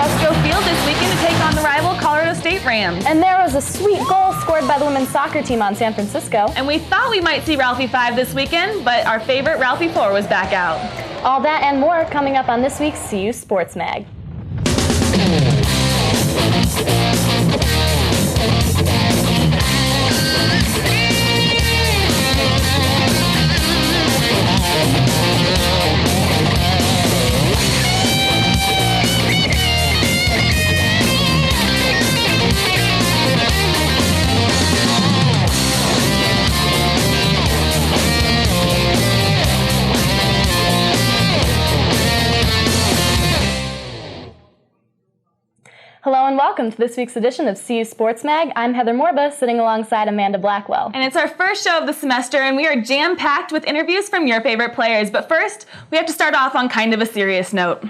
Buffs go field this weekend to take on the rival Colorado State Rams. And there was a sweet goal scored by the women's soccer team on San Francisco. And we thought we might see Ralphie 5 this weekend, but our favorite Ralphie 4 was back out. All that and more coming up on this week's CU Sports Mag. Hello and welcome to this week's edition of CU Sports Mag. I'm Heather Morba, sitting alongside Amanda Blackwell. And it's our first show of the semester, and we are jam-packed with interviews from your favorite players. But first, we have to start off on kind of a serious note.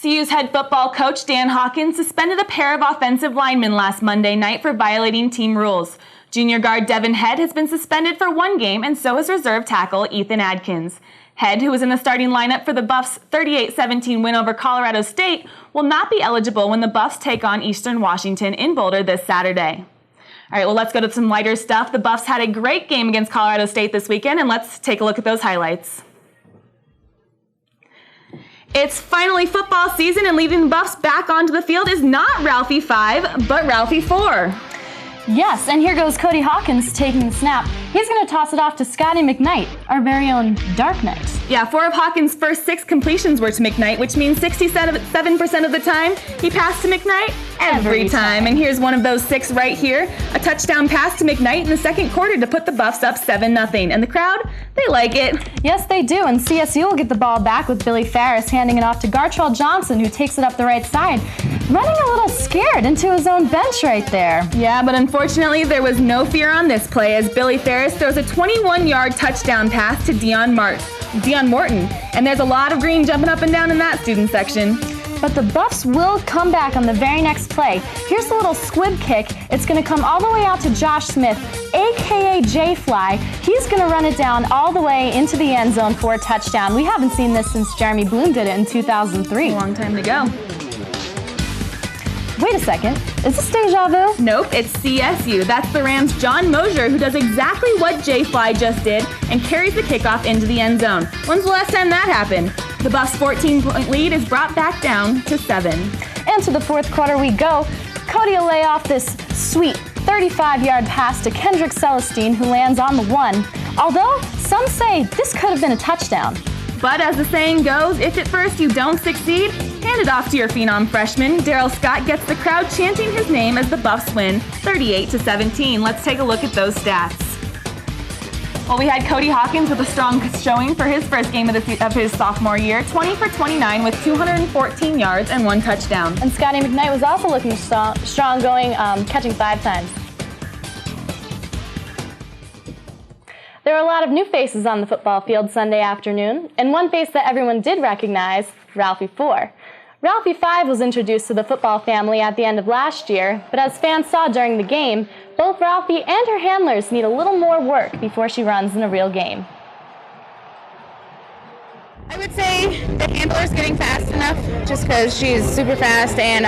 CU's head football coach, Dan Hawkins, suspended a pair of offensive linemen last Monday night for violating team rules. Junior guard Devin Head has been suspended for 1 game, and so has reserve tackle Ethan Adkins. Head, who was in the starting lineup for the Buffs' 38-17 win over Colorado State, will not be eligible when the Buffs take on Eastern Washington in Boulder this Saturday. All right, well, let's go to some lighter stuff. The Buffs had a great game against Colorado State this weekend, and let's take a look at those highlights. It's finally football season, and leading the Buffs back onto the field is not Ralphie 5, but Ralphie 4. Yes, and here goes Cody Hawkins taking the snap. He's going to toss it off to Scotty McKnight, our very own Dark Knight. Yeah, 4 of Hawkins' first 6 completions were to McKnight, which means 67% of the time he passed to McKnight every time. And here's one of those 6 right here. A touchdown pass to McKnight in the second quarter to put the Buffs up 7-0. And the crowd, they like it. Yes, they do. And CSU will get the ball back with Billy Ferris handing it off to Gartrell Johnson, who takes it up the right side, running a little scared into his own bench right there. Yeah, but unfortunately, there was no fear on this play as Billy Ferris throws a 21-yard touchdown pass to Dion Morton. And there's a lot of green jumping up and down in that student section. But the Buffs will come back on the very next play. Here's a little squib kick. It's going to come all the way out to Josh Smith, a.k.a. J-Fly. He's going to run it down all the way into the end zone for a touchdown. We haven't seen this since Jeremy Bloom did it in 2003. A long time to go. Wait a second, is this deja vu? Nope, it's CSU. That's the Rams' John Mosier, who does exactly what J-Fly just did and carries the kickoff into the end zone. When's the last time that happened? The Buffs' 14-point lead is brought back down to 7. And to the fourth quarter we go. Cody will lay off this sweet 35-yard pass to Kendrick Celestine, who lands on the 1. Although, some say this could have been a touchdown. But as the saying goes, if at first you don't succeed, hand it off to your phenom freshman. Darrell Scott gets the crowd chanting his name as the Buffs win 38-17. Let's take a look at those stats. Well, we had Cody Hawkins with a strong showing for his first game of his sophomore year, 20 for 29 with 214 yards and 1 touchdown. And Scotty McKnight was also looking strong going, catching 5 times. There were a lot of new faces on the football field Sunday afternoon, and one face that everyone did recognize, Ralphie 4. Ralphie 5 was introduced to the football family at the end of last year, but as fans saw during the game, both Ralphie and her handlers need a little more work before she runs in a real game. I would say the handler's getting fast enough just because she's super fast and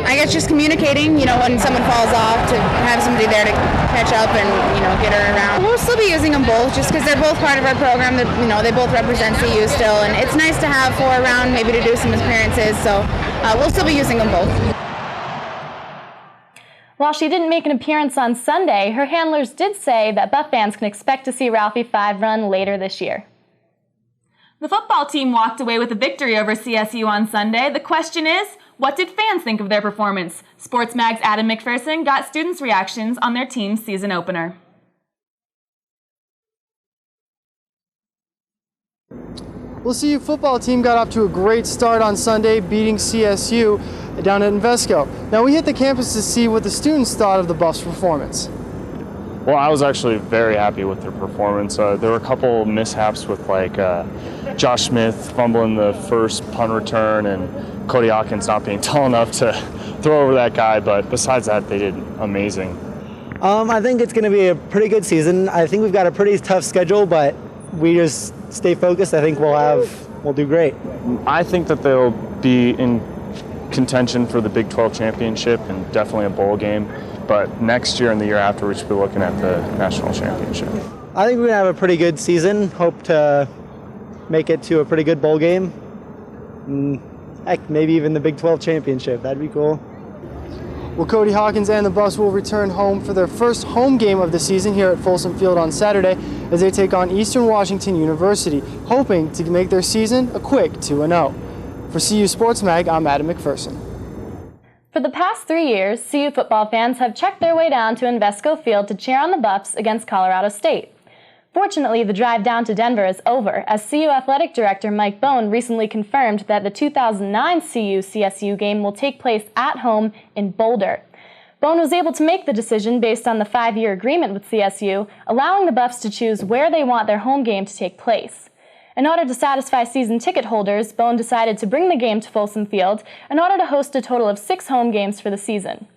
I guess just communicating, when someone falls off to have somebody there to catch up and, get her around. We'll still be using them both just because they're both part of our program. That they both represent CU still, and it's nice to have 4 around maybe to do some appearances, so we'll still be using them both. While she didn't make an appearance on Sunday, her handlers did say that Buff fans can expect to see Ralphie 5 run later this year. The football team walked away with a victory over CSU on Sunday. The question is, what did fans think of their performance? Sports Mag's Adam McPherson got students' reactions on their team's season opener. Well, CU football team got off to a great start on Sunday, beating CSU down at Invesco. Now, we hit the campus to see what the students thought of the Buffs' performance. Well, I was actually very happy with their performance. There were a couple mishaps with Josh Smith fumbling the first punt return and Cody Hawkins not being tall enough to throw over that guy, but besides that, they did amazing. I think it's going to be a pretty good season. I think we've got a pretty tough schedule, but we just stay focused. I think we'll have we'll do great. I think that they'll be in contention for the Big 12 championship and definitely a bowl game. But next year and the year after, we should be looking at the national championship. I think we're going to have a pretty good season. Hope to make it to a pretty good bowl game. Heck, maybe even the Big 12 championship. That'd be cool. Well, Cody Hawkins and the Buffs will return home for their first home game of the season here at Folsom Field on Saturday as they take on Eastern Washington University, hoping to make their season a quick 2-0. For CU Sports Mag, I'm Adam McPherson. For the past 3 years, CU football fans have checked their way down to Invesco Field to cheer on the Buffs against Colorado State. Fortunately, the drive down to Denver is over, as CU Athletic Director Mike Bone recently confirmed that the 2009 CU-CSU game will take place at home in Boulder. Bone was able to make the decision based on the 5-year agreement with CSU, allowing the Buffs to choose where they want their home game to take place. In order to satisfy season ticket holders, Bone decided to bring the game to Folsom Field in order to host a total of 6 home games for the season.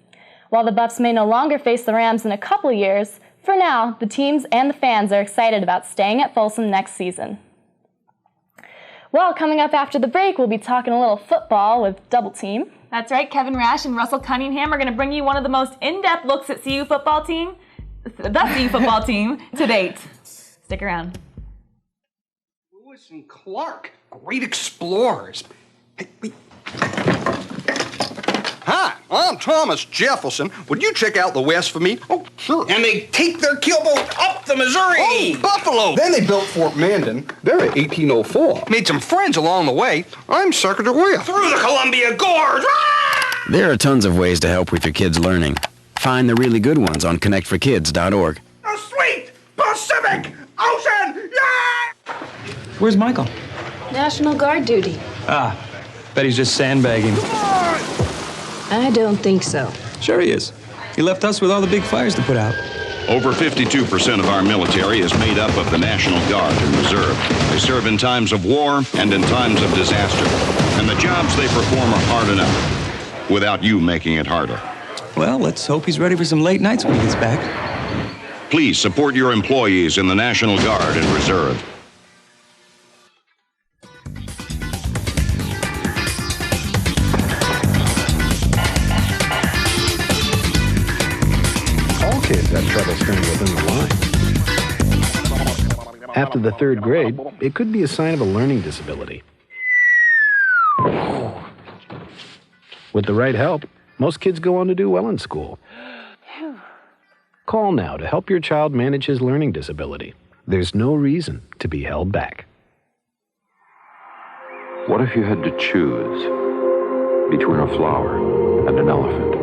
While the Buffs may no longer face the Rams in a couple years, for now, the teams and the fans are excited about staying at Folsom next season. Well, coming up after the break, we'll be talking a little football with Double Team. That's right, Kevin Rash and Russell Cunningham are going to bring you one of the most in-depth looks at the CU football team to date. Stick around. Lewis and Clark, great explorers. Hey, wait. Hi, I'm Thomas Jefferson. Would you check out the West for me? Oh, sure. And they take their keelboat up the Missouri. Oh, Buffalo. Then they built Fort Mandan. They're at 1804. Made some friends along the way. I'm Secretary. Through the Columbia Gorge. Ah! There are tons of ways to help with your kids' learning. Find the really good ones on connectforkids.org. A sweet Pacific Ocean. Yeah! Where's Michael? National Guard duty. Ah, bet he's just sandbagging. I don't think so. Sure he is. He left us with all the big fires to put out. Over 52% of our military is made up of the National Guard and Reserve. They serve in times of war and in times of disaster. And the jobs they perform are hard enough, without you making it harder. Well, let's hope he's ready for some late nights when he gets back. Please support your employees in the National Guard and Reserve. Kids have trouble staying within the line. After the 3rd grade, it could be a sign of a learning disability. With the right help, most kids go on to do well in school. Call now to help your child manage his learning disability. There's no reason to be held back. What if you had to choose between a flower and an elephant?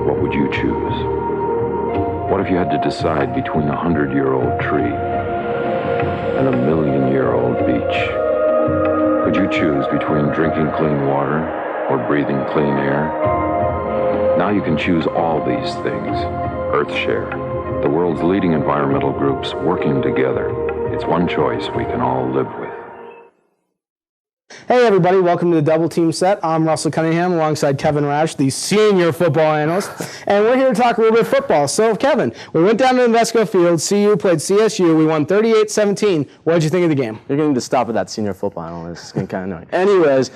What would you choose? What if you had to decide between a 100-year-old tree and a 1,000,000-year-old beach? Could you choose between drinking clean water or breathing clean air? Now you can choose all these things. EarthShare, the world's leading environmental groups working together. It's one choice we can all live with. Hey everybody, welcome to the Double Team Set. I'm Russell Cunningham alongside Kevin Rash, the senior football analyst, and we're here to talk a little bit of football. So Kevin, we went down to Invesco Field, CU played CSU, we won 38-17. What did you think of the game? You're going to stop at that senior football analyst. It's getting kind of annoying. Anyways,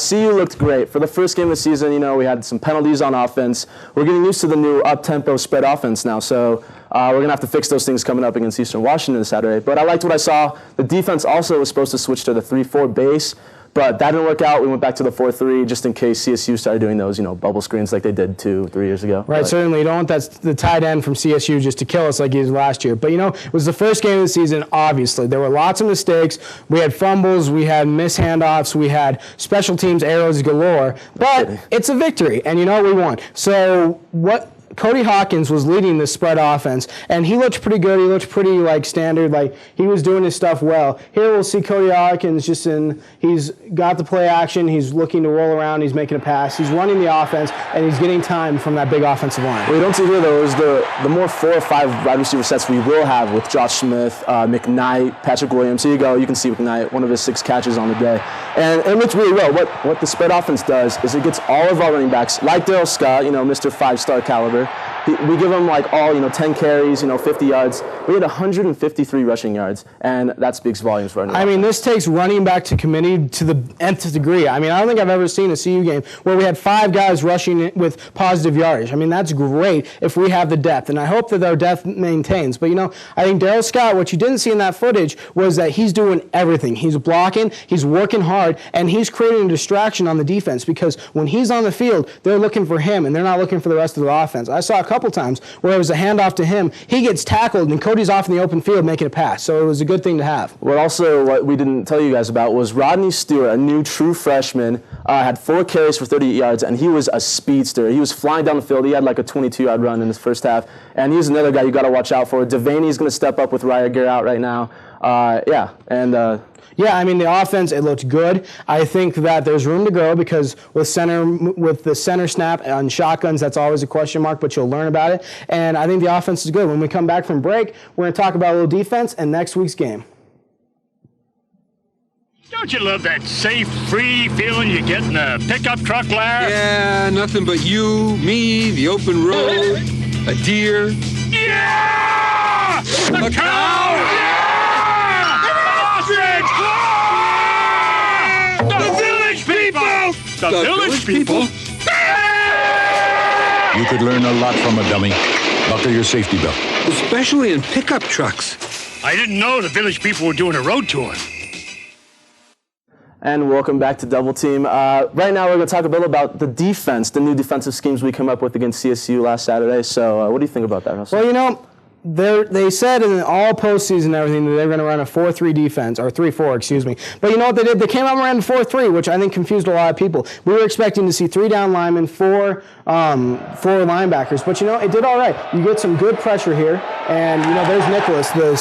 CU looked great. For the first game of the season, you know, we had some penalties on offense. We're getting used to the new up-tempo spread offense now, so we're going to have to fix those things coming up against Eastern Washington this Saturday. But I liked what I saw. The defense also was supposed to switch to the 3-4 base. But that didn't work out. We went back to the 4-3 just in case CSU started doing those, you know, bubble screens like they did 2-3 years ago. Right, but certainly. You don't want the tight end from CSU just to kill us like he did last year. But, you know, it was the first game of the season, obviously. There were lots of mistakes. We had fumbles. We had missed handoffs. We had special teams errors galore. But it's a victory. And, you know, we won. So what Cody Hawkins was leading this spread offense, and he looked pretty good. He looked pretty, like, standard. Like, he was doing his stuff well. Here we'll see Cody Hawkins he's got the play action. He's looking to roll around. He's making a pass. He's running the offense, and he's getting time from that big offensive line. What we don't see here, though, is the more 4 or 5 wide receiver sets we will have with Josh Smith, McKnight, Patrick Williams. Here you go. You can see McKnight, one of his 6 catches on the day. And it looks really well. What the spread offense does is it gets all of our running backs, like Darrell Scott, you know, Mr. 5-star caliber, We give him like all, 10 carries, 50 yards. We had 153 rushing yards, and that speaks volumes for our new I mean, this takes running back to committee to the nth degree. I mean, I don't think I've ever seen a CU game where we had 5 guys rushing with positive yardage. I mean, that's great if we have the depth, and I hope that our depth maintains. But, I think Darrell Scott, what you didn't see in that footage was that he's doing everything. He's blocking, he's working hard, and he's creating a distraction on the defense because when he's on the field, they're looking for him, and they're not looking for the rest of the offense. I saw a couple times where it was a handoff to him, he gets tackled, and Cody's off in the open field making a pass. So it was a good thing to have. What we didn't tell you guys about was Rodney Stewart, a new true freshman, had 4 carries for 38 yards, and he was a speedster. He was flying down the field. He had like a 22-yard run in his first half, and he's another guy you got to watch out for. Devaney's going to step up with Raya Gear out right now. Yeah, I mean, the offense, it looked good. I think that there's room to grow because with the center snap on shotguns, that's always a question mark, but you'll learn about it. And I think the offense is good. When we come back from break, we're going to talk about a little defense and next week's game. Don't you love that safe, free feeling you get in a pickup truck, Larry? Yeah, nothing but you, me, the open road, a deer. Yeah! A cow! Yeah! The village people! The village people? You could learn a lot from a dummy. Buckle your safety belt. Especially in pickup trucks. I didn't know the village people were doing a road tour. And welcome back to Double Team. Right now we're going to talk a bit about the defense, the new defensive schemes we came up with against CSU last Saturday. So what do you think about that, Russell? Well, they said in all postseason and everything that they were going to run a 4-3 defense, or 3-4, excuse me. But you know what they did? They came out and ran 4-3, which I think confused a lot of people. We were expecting to see 3 down linemen, 4 linebackers, but it did all right. You get some good pressure here, and there's Nicholas, the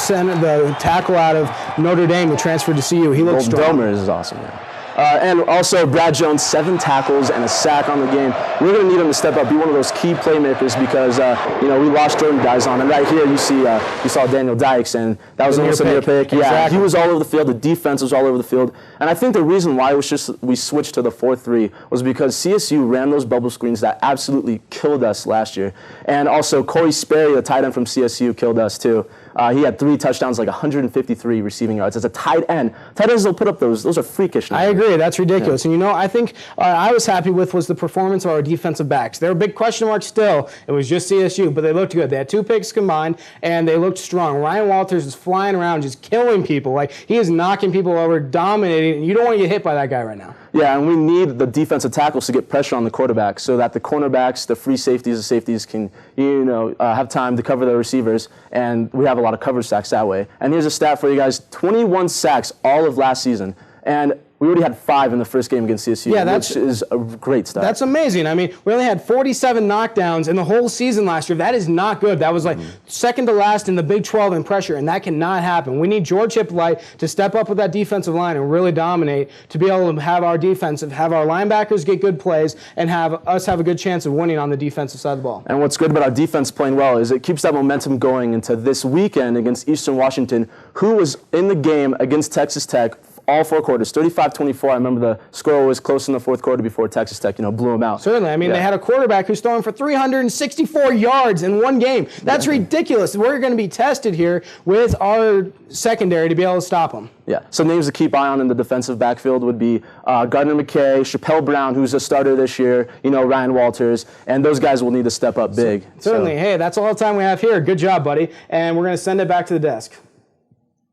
tackle out of Notre Dame who transferred to CU. He looks strong. Domer is awesome. Yeah. And also Brad Jones, 7 tackles and a sack on the game. We're going to need him to step up, be one of those key playmakers because we lost Jordan Dizon, and right here you saw Daniel Dykes, and that was almost a near pick. Yeah, exactly. He was all over the field. The defense was all over the field, and I think the reason why we switched to the 4-3 was because CSU ran those bubble screens that absolutely killed us last year, and also Corey Sperry, the tight end from CSU, killed us too. He had 3 touchdowns, like 153 receiving yards. As a tight end, tight ends will put up those are freakish numbers. I agree. That's ridiculous. Yeah. And I think I was happy was the performance of our defensive backs. They were a big question mark still. It was just CSU, but they looked good. They had 2 picks combined, and they looked strong. Ryan Walters is flying around, just killing people. Like, he is knocking people over, dominating, and you don't want to get hit by that guy right now. Yeah, and we need the defensive tackles to get pressure on the quarterback so that the cornerbacks, the free safeties, the safeties can, have time to cover the receivers, and we have a lot of coverage sacks that way. And here's a stat for you guys: 21 sacks all of last season, and we already had 5 in the first game against CSU, which is a great start. That's amazing. I mean, we only had 47 knockdowns in the whole season last year. That is not good. That was like second to last in the Big 12 in pressure, and that cannot happen. We need George Hippolyte to step up with that defensive line and really dominate to be able to have our linebackers get good plays and have us have a good chance of winning on the defensive side of the ball. And what's good about our defense playing well is it keeps that momentum going into this weekend against Eastern Washington, who was in the game against Texas Tech all 4 quarters, 35-24. I remember the score was close in the 4th quarter before Texas Tech, blew them out. Certainly. I mean, they had a quarterback who's throwing for 364 yards in one game. That's ridiculous. We're going to be tested here with our secondary to be able to stop them. Yeah. So names to keep eye on in the defensive backfield would be Gardner McKay, Chappelle Brown, who's a starter this year, Ryan Walters, and those guys will need to step up big. Certainly. Hey, that's all the time we have here. Good job, buddy. And we're going to send it back to the desk.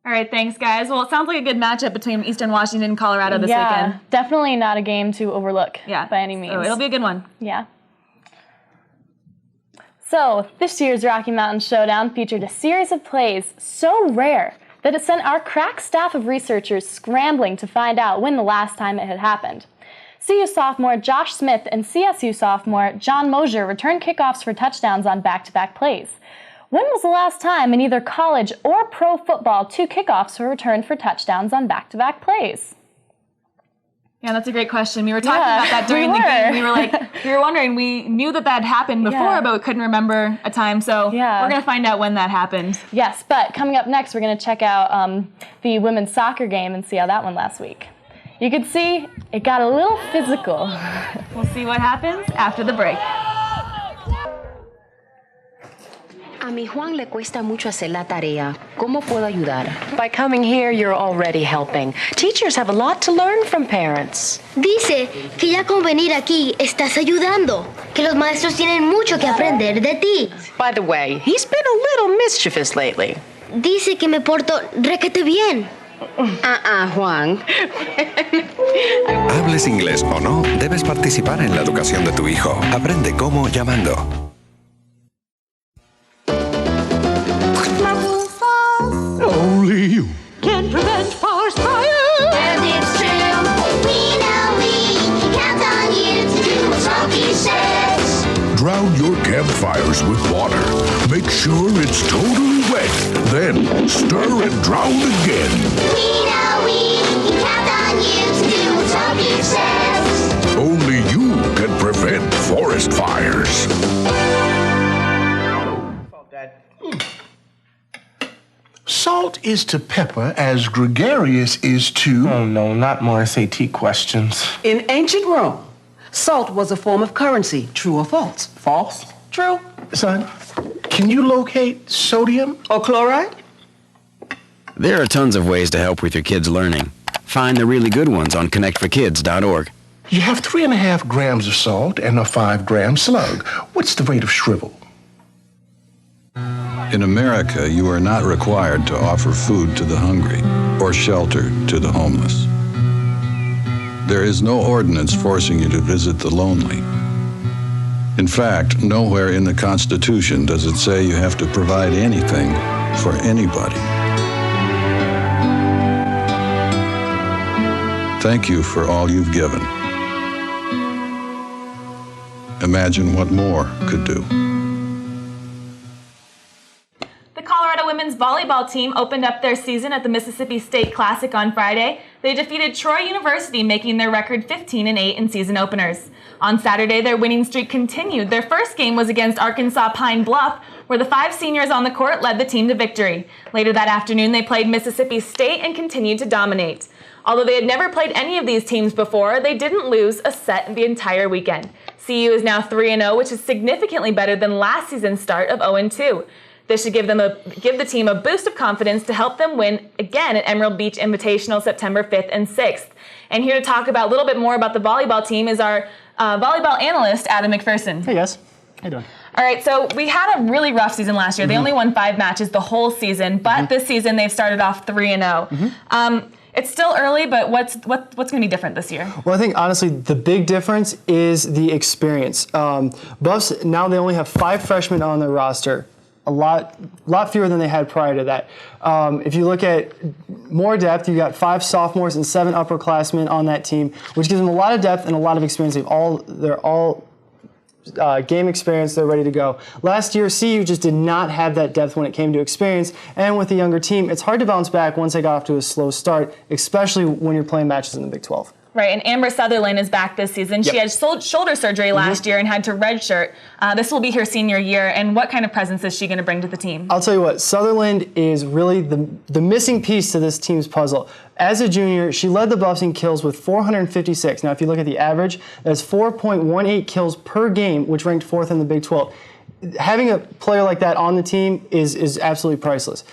All right, thanks, guys. Well, it sounds like a good matchup between Eastern Washington and Colorado this weekend. Yeah, definitely not a game to overlook by any means. So it'll be a good one. Yeah. So, this year's Rocky Mountain Showdown featured a series of plays so rare that it sent our crack staff of researchers scrambling to find out when the last time it had happened. CU sophomore Josh Smith and CSU sophomore John Mosier returned kickoffs for touchdowns on back-to-back plays. When was the last time in either college or pro football 2 kickoffs were returned for touchdowns on back-to-back plays? Yeah, that's a great question. We were talking about that during the game. We were wondering, we knew that happened before, but we couldn't remember a time. So we're going to find out when that happened. Yes, but coming up next, we're going to check out the women's soccer game and see how that went last week. You can see it got a little physical. We'll see what happens after the break. A mi Juan le cuesta mucho hacer la tarea. ¿Cómo puedo ayudar? By coming here, you're already helping. Teachers have a lot to learn from parents. Dice que ya con venir aquí estás ayudando, que los maestros tienen mucho que aprender de ti. By the way, he's been a little mischievous lately. Dice que me porto requete bien. Juan. Hables inglés o no, debes participar en la educación de tu hijo. Aprende cómo llamando. Only you can prevent forest fire. And it's true. We know we can count on you to do what Rocky says. drown your campfires with water. Make sure it's totally wet. Then stir and drown again. We know we can count on you to do what Rocky says. Only you can prevent forest fires. Salt is to pepper as gregarious is to... Oh, no, not more SAT questions. In ancient Rome, salt was a form of currency. True or false? False. True. Son, can you locate sodium? Or chloride? There are tons of ways to help with your kids' learning. Find the really good ones on connectforkids.org. You have 3.5 grams of salt and a 5-gram slug. What's the rate of shrivel? In America, you are not required to offer food to the hungry or shelter to the homeless. There is no ordinance forcing you to visit the lonely. In fact, nowhere in the Constitution does it say you have to provide anything for anybody. Thank you for all you've given. Imagine what more could do. The Colorado women's volleyball team opened up their season at the Mississippi State Classic on Friday. They defeated Troy University, making their record 15-8 in season openers. On Saturday, their winning streak continued. Their first game was against Arkansas Pine Bluff, where the 5 seniors on the court led the team to victory. Later that afternoon, they played Mississippi State and continued to dominate. Although they had never played any of these teams before, they didn't lose a set the entire weekend. CU is now 3-0, which is significantly better than last season's start of 0-2. This should give the team a boost of confidence to help them win again at Emerald Beach Invitational September 5th and 6th. And here to talk about a little bit more about the volleyball team is our volleyball analyst, Adam McPherson. Hey guys, how you doing? All right, so we had a really rough season last year. They only won 5 matches the whole season, but this season they've started off 3-0. It's still early, but what's going to be different this year? Well, I think honestly the big difference is the experience. Buffs now they only have 5 freshmen on their roster. A lot fewer than they had prior to that. If you look at more depth, you got 5 sophomores and 7 upperclassmen on that team, which gives them a lot of depth and a lot of experience. They're all game experience. They're ready to go. Last year, CU just did not have that depth when it came to experience, and with the younger team, it's hard to bounce back once they got off to a slow start, especially when you're playing matches in the Big 12. Right, and Amber Sutherland is back this season. She had shoulder surgery last year and had to redshirt. This will be her senior year, and what kind of presence is she going to bring to the team? I'll tell you what, Sutherland is really the missing piece to this team's puzzle. As a junior, she led the Buffs in kills with 456. Now, if you look at the average, that's 4.18 kills per game, which ranked 4th in the Big 12. Having a player like that on the team is absolutely priceless.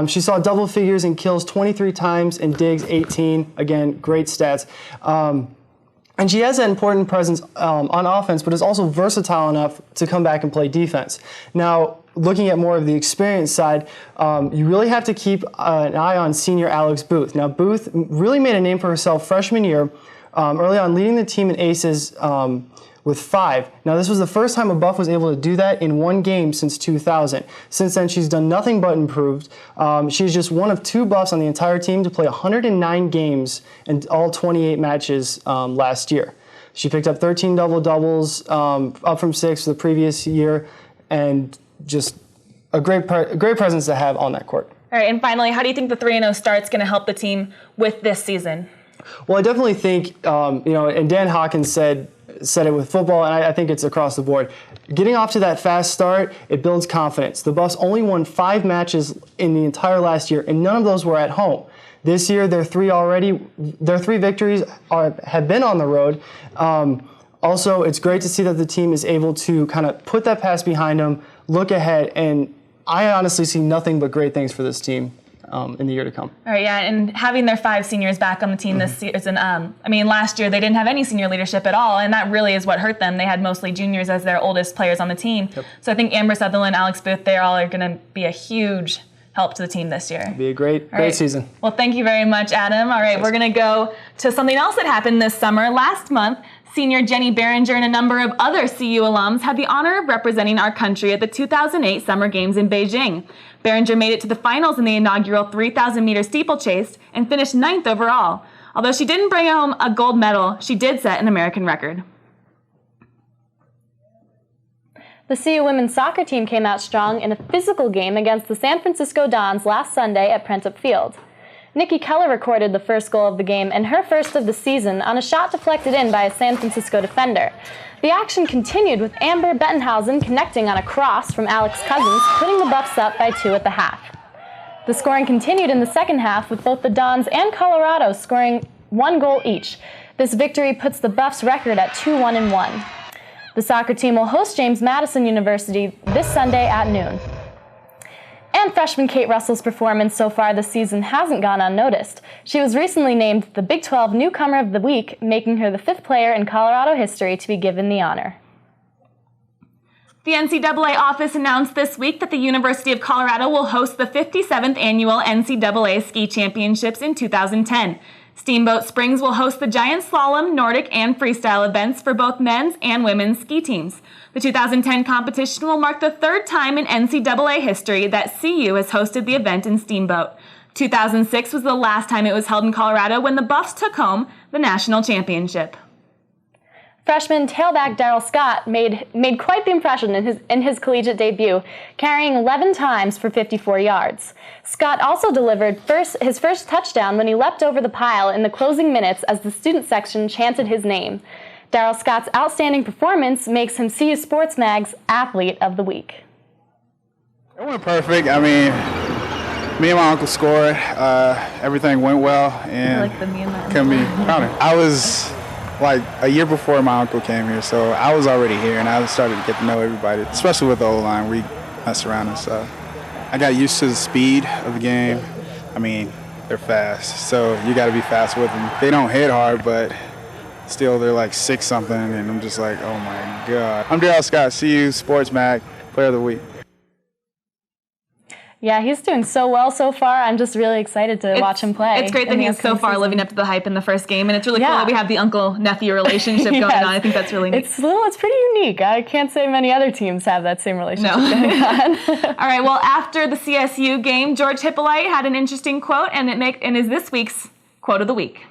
She saw double figures in kills 23 times and digs 18. Again, great stats. And she has that important presence on offense, but is also versatile enough to come back and play defense. Now, looking at more of the experience side, you really have to keep an eye on senior Alex Booth. Now, Booth really made a name for herself freshman year, early on leading the team in aces with 5. Now, this was the first time a Buff was able to do that in 1 game since 2000. Since then, she's done nothing but improved. She's just one of 2 Buffs on the entire team to play 109 games and all 28 matches last year. She picked up 13 double-doubles, up from 6 the previous year, and just a great presence to have on that court. All right, and finally, how do you think the 3-0 start's going to help the team with this season? Well, I definitely think, and Dan Hawkins said it with football, and I think it's across the board. Getting off to that fast start, it builds confidence. The Buffs only won 5 matches in the entire last year, and none of those were at home. This year, their 3 victories have been on the road. Also, it's great to see that the team is able to kind of put that past behind them, look ahead, and I honestly see nothing but great things for this team in the year to come. All right, yeah, and having their 5 seniors back on the team this season, I mean, last year they didn't have any senior leadership at all, and that really is what hurt them. They had mostly juniors as their oldest players on the team. Yep. So I think Amber Sutherland, Alex Booth, they all are going to be a huge help to the team this year. It'll be a great season. Well, thank you very much, Adam. All right, we're going to go to something else that happened this summer. Last month, senior Jenny Behringer and a number of other CU alums had the honor of representing our country at the 2008 Summer Games in Beijing. Behringer made it to the finals in the inaugural 3,000-meter steeplechase and finished 9th overall. Although she didn't bring home a gold medal, she did set an American record. The CU women's soccer team came out strong in a physical game against the San Francisco Dons last Sunday at Prentup Field. Nikki Keller recorded the first goal of the game and her first of the season on a shot deflected in by a San Francisco defender. The action continued with Amber Bettenhausen connecting on a cross from Alex Cousins, putting the Buffs up by 2 at the half. The scoring continued in the second half with both the Dons and Colorado scoring 1 goal each. This victory puts the Buffs' record at 2-1-1. The soccer team will host James Madison University this Sunday at noon. And freshman Kate Russell's performance so far this season hasn't gone unnoticed. She was recently named the Big 12 Newcomer of the Week, making her the 5th player in Colorado history to be given the honor. The NCAA office announced this week that the University of Colorado will host the 57th annual NCAA Ski Championships in 2010. Steamboat Springs will host the giant slalom, Nordic, and freestyle events for both men's and women's ski teams. The 2010 competition will mark the 3rd time in NCAA history that CU has hosted the event in Steamboat. 2006 was the last time it was held in Colorado when the Buffs took home the national championship. Freshman tailback Darrell Scott made quite the impression in his collegiate debut, carrying 11 times for 54 yards. Scott also delivered his first touchdown when he leapt over the pile in the closing minutes as the student section chanted his name. Darrell Scott's outstanding performance makes him CU Sports Mag's Athlete of the Week. It went perfect. I mean, me and my uncle scored. Everything went well, and couldn't be prouder. I was like a year before my uncle came here, so I was already here, and I started to get to know everybody, especially with the O-line. We messed around and stuff. I got used to the speed of the game. I mean, they're fast, so you got to be fast with them. They don't hit hard, but still they're like 6-something, and I'm just like, oh my God. I'm Darrell Scott, CU Sports Mag, Player of the Week. Yeah, he's doing so well so far. I'm just really excited to watch him play. It's great that he's so far living up to the hype in the first game, and it's really cool that we have the uncle-nephew relationship going on. I think that's really neat. It's pretty unique. I can't say many other teams have that same relationship going on. All right, well, after the CSU game, George Hippolyte had an interesting quote, and is this week's Quote of the Week.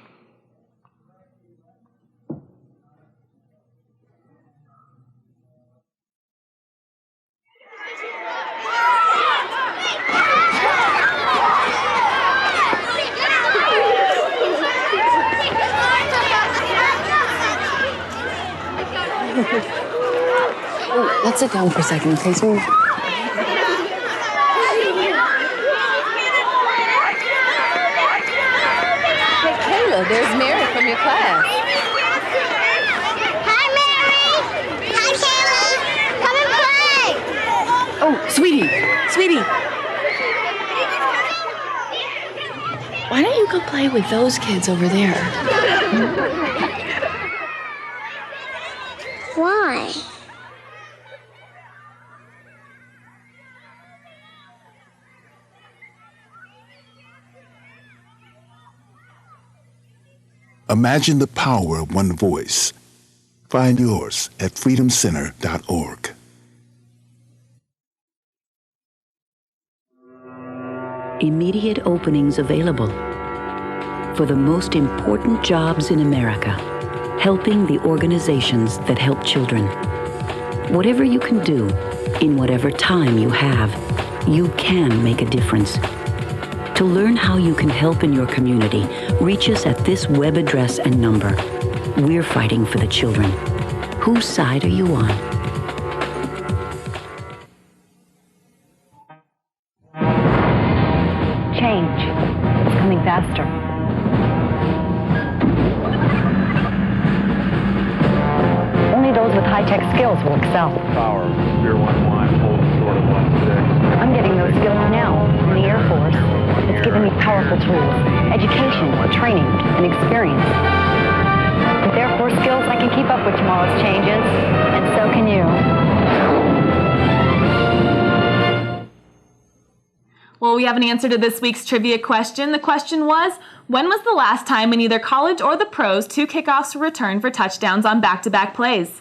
Let's sit down for a second, okay, sweetie? Hey, Kayla, there's Mary from your class. Hi, Mary! Hi, Kayla! Come and play! Oh, sweetie! Why don't you go play with those kids over there? Why? Imagine the power of one voice. Find yours at freedomcenter.org. Immediate openings available for the most important jobs in America, helping the organizations that help children. Whatever you can do, in whatever time you have, you can make a difference. To learn how you can help in your community, reach us at this web address and number. We're fighting for the children. Whose side are you on? Change. It's coming faster. Only those with high-tech skills will excel. Power, 011, hold short of I'm getting those skills now in the Air Force. It's given me powerful tools, education, training, and experience. With Air Force skills, I can keep up with tomorrow's changes, and so can you. Well, we have an answer to this week's trivia question. The question was, when was the last time in either college or the pros 2 kickoffs were returned for touchdowns on back-to-back plays?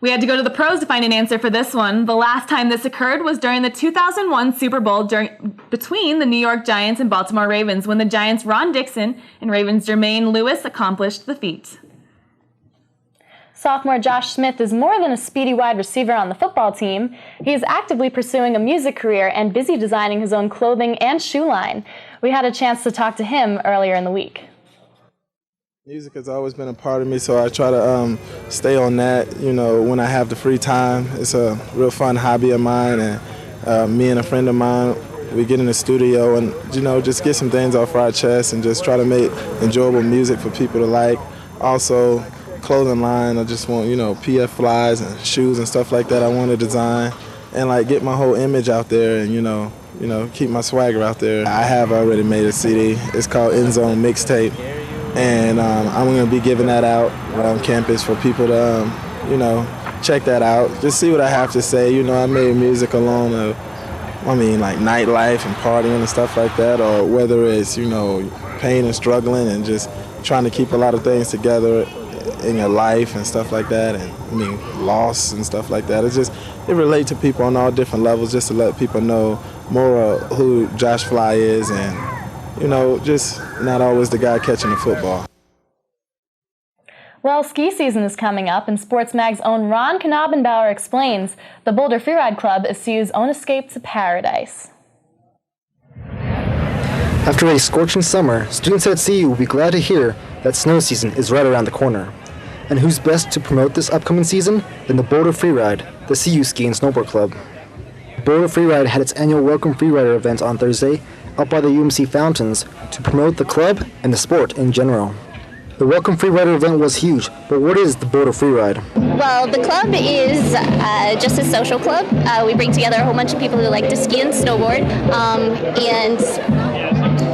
We had to go to the pros to find an answer for this one. The last time this occurred was during the 2001 Super Bowl between the New York Giants and Baltimore Ravens, when the Giants' Ron Dixon and Ravens' Jermaine Lewis accomplished the feat. Sophomore Josh Smith is more than a speedy wide receiver on the football team. He is actively pursuing a music career and busy designing his own clothing and shoe line. We had a chance to talk to him earlier in the week. Music has always been a part of me, so I try to stay on that, when I have the free time. It's a real fun hobby of mine, and me and a friend of mine, we get in the studio and, just get some things off our chest and just try to make enjoyable music for people to like. Also, clothing line, I just want, PF flies and shoes and stuff like that I want to design and get my whole image out there and, keep my swagger out there. I have already made a CD. It's called Endzone Mixtape, and I'm going to be giving that out around campus for people to, check that out. Just see what I have to say. I made music along nightlife and partying and stuff like that, or whether it's, pain and struggling and just trying to keep a lot of things together in your life and stuff like that, and loss and stuff like that. It relates to people on all different levels, just to let people know more of who Josh Fly is, and just not always the guy catching the football. Well, ski season is coming up, and Sports Mag's own Ron Knabenbauer explains the Boulder Freeride Club is CU's own escape to paradise. After a scorching summer, students at CU will be glad to hear that snow season is right around the corner. And who's best to promote this upcoming season than the Boulder Freeride, the CU Ski and Snowboard Club. Boulder Freeride had its annual Welcome Freerider event on Thursday up by the UMC fountains to promote the club and the sport in general. The Welcome Freerider event was huge, but what is the Boulder Freeride? Well, the club is just a social club. We bring together a whole bunch of people who like to ski and snowboard, and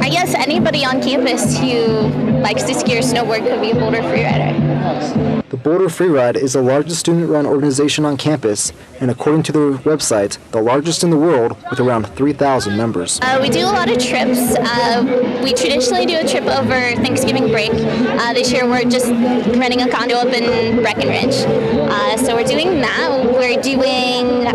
I guess anybody on campus who likes to ski or snowboard could be a Boulder Freerider. The Boulder Freeride is the largest student-run organization on campus, and according to their website, the largest in the world with around 3,000 members. We do a lot of trips. We traditionally do a trip over Thanksgiving break. This year we're just renting a condo up in Breckenridge. So we're doing that. We're doing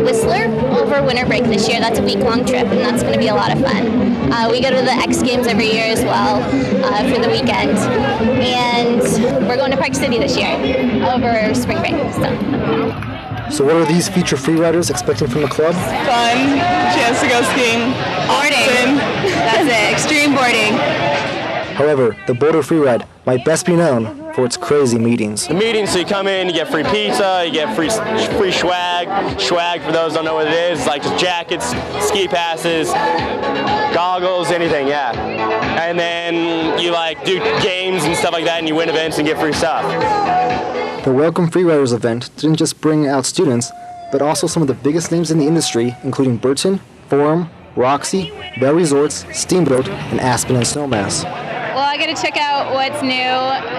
Whistler over winter break this year. That's a week-long trip, and that's going to be a lot of fun. We go to the X Games every year as well for the weekend. And we're going to Park City this year over spring break. So what are these future freeriders expecting from the club? Fun, chance to go skiing. Boarding. That's it, extreme boarding. However, the Boulder Freeride might best be known for its crazy meetings. The meetings, so you come in, you get free pizza, you get free swag. Swag, for those who don't know what it is, like just jackets, ski passes, goggles, anything, yeah. And then you do games and stuff like that, and you win events and get free stuff. The Welcome Freeriders event didn't just bring out students, but also some of the biggest names in the industry, including Burton, Forum, Roxy, Bell Resorts, Steamboat, and Aspen and Snowmass. Well, I get to check out what's new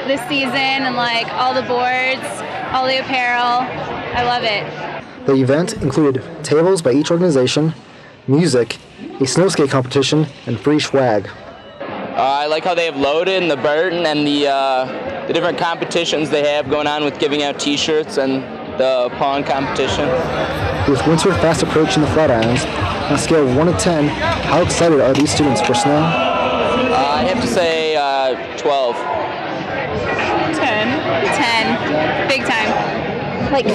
this season and all the boards, all the apparel. I love it. The event included tables by each organization, music, a snow skate competition, and free swag. I like how they have Loaded and the Burton and the different competitions they have going on with giving out T-shirts and the pong competition. With winter fast approaching the Flatirons, on a scale of 1 to 10, how excited are these students for snow? I have to say 12. 10. Big time.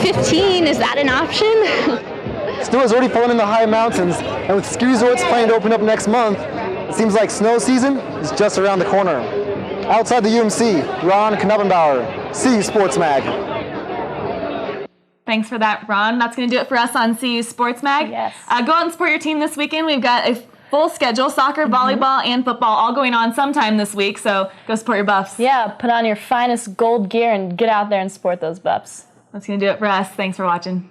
15, is that an option? Snow has already fallen in the high mountains, and with ski resorts planning to open up next month, it seems like snow season is just around the corner. Outside the UMC, Ron Knabenbauer, CU Sports Mag. Thanks for that, Ron. That's going to do it for us on CU Sports Mag. Yes. Go out and support your team this weekend. We've got a full schedule, soccer, volleyball, and football all going on sometime this week, so go support your Buffs. Yeah, put on your finest gold gear and get out there and support those Buffs. That's going to do it for us. Thanks for watching.